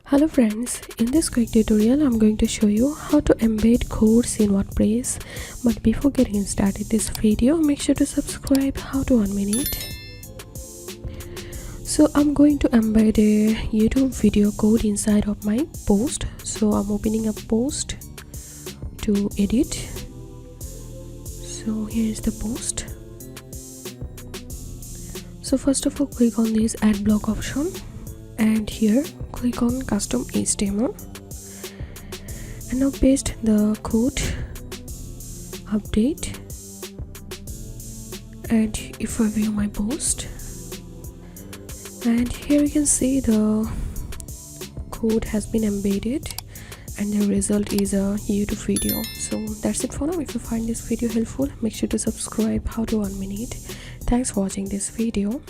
Hello friends, in this quick tutorial I'm going to show you how to embed codes in WordPress. But before getting started this video, make sure to subscribe. How to 1 minute. So I'm going to embed a YouTube video code inside of my post. So I'm opening a post to edit. So here is the post. So first of all, click on this add block option, and here click on custom HTML, and now paste the code, update, and if I view my post, and here you can see the code has been embedded and the result is a YouTube video. So that's it for now. If you find this video helpful, make sure to subscribe. How to 1 minute. Thanks for watching this video.